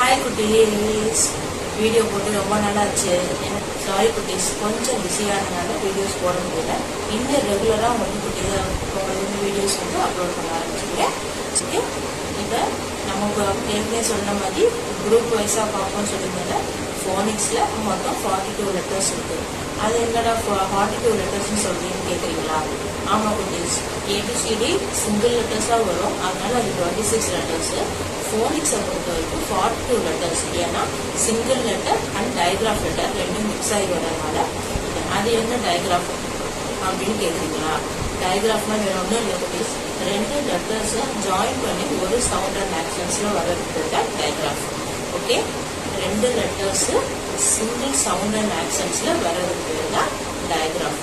Hi குட்டீஸ், video போட்டு ரொம்ப நாள் ஆச்சு. சாரி குட்டீஸ், கொஞ்சம் பிஸியானதுனால வீடியோஸ் போட முடியல. இன்னும் ரெகுலராக உங்களுக்கு வீடியோஸ் வந்து அப்லோட் பண்ண ஆரம்பிச்சிருக்கேன். ஓகே, இப்போ நமக்கு ஏற்கனவே சொன்ன மாதிரி குரூப் வைஸாக பார்ப்போம்னு சொல்லியிருந்தேன். ஃபோனிக்ஸில் மொத்தம் 42 லெட்டர்ஸ் இருக்குது. அது என்னடா 42 லெட்டர்ஸ்ன்னு சொல்றீங்கன்னு கேட்குறீங்களா? ஆமாம் குட்டீஸ், ஏபிசிடி சிங்கிள் லெட்டர்ஸாக வரும். அதனால அது 26 லெட்டர்ஸு. ஃபோனிக்ஸை பொறுத்த வரைக்கும் 42 லெட்டர்ஸ். ஏன்னா சிங்கிள் லெட்டர் அண்ட் டயக்ராஃப் லெட்டர் ரெண்டும் மிக்ஸ் ஆகி வரதுனால. அது என்ன டயக்ராஃப் அப்படின்னு கேட்குறீங்களா? டயக்ராஃப்னா வேற ஒன்றும் இல்லை குட்டீஸ், 2 லெட்டர்ஸை ஜாயின் பண்ணி ஒரு சவுண்ட் அண்ட் ஆக்ஷன்ஸில் வரது தான் digraph. Okay, 2 letters single sound and ஆக்ஷன்ஸில் வரது தான் டயக்ராஃப்.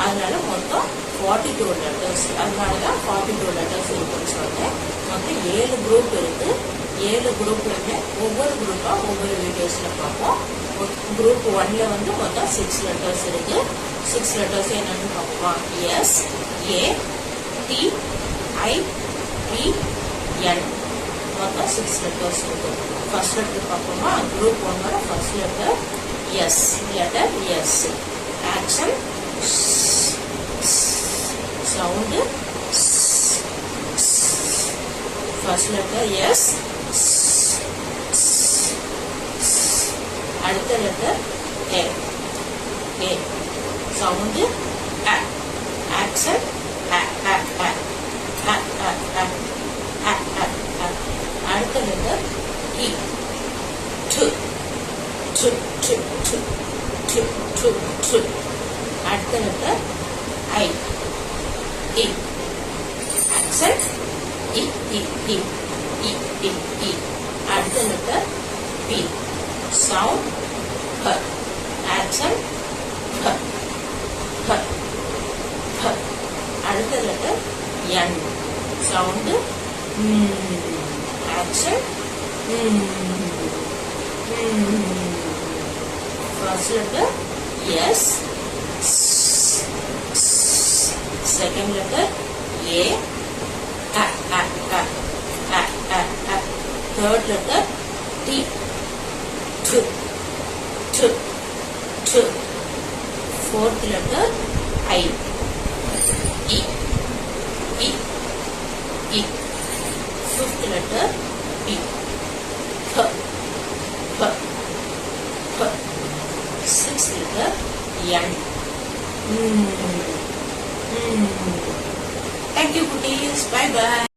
அதனால மொத்தம் 42 லெட்டர்ஸ். அதனால தான் 42 லெட்டர்ஸ் இருக்குன்னு சொல்றேன். மொத்தம் 7 குரூப் இருக்கு. 7 குரூப்லுமே ஒவ்வொரு குரூப்பா ஒவ்வொரு வீடியோஸ்ல பார்ப்போம். குரூப் 1ல வந்து மொத்தம் 6 லெட்டர்ஸ் இருக்கு. 6 லெட்டர்ஸ் என்னன்னு பார்ப்போமா? S, A, T, I, P, N. மொத்தம் 6 லெட்டர்ஸ் இருக்கு. ஃபர்ஸ்ட் லெட்டர் பார்ப்போமா? குரூப் 1ஓட first letter S. Letter S. Action sound. First letter S. அடுத்த letter A. A. Sound A. Action A. A. A. A. A. A. A. A. A. அடுத்த letter E. T. T. T. T. T. T. T. அடுத்த letter I. E. Accent E. E. E. E. E. E. அடுத்த letter P. Sound P. Accent P. P. P. அடுத்த letter N. Sound Accent First letter S. Second letter A. A. A. A. A. A. A. Third letter T. T. T. T. Fourth letter I. E. E. E. Fifth letter P. P. P. P. Sixth letter N. Thank you, cuties. Bye bye.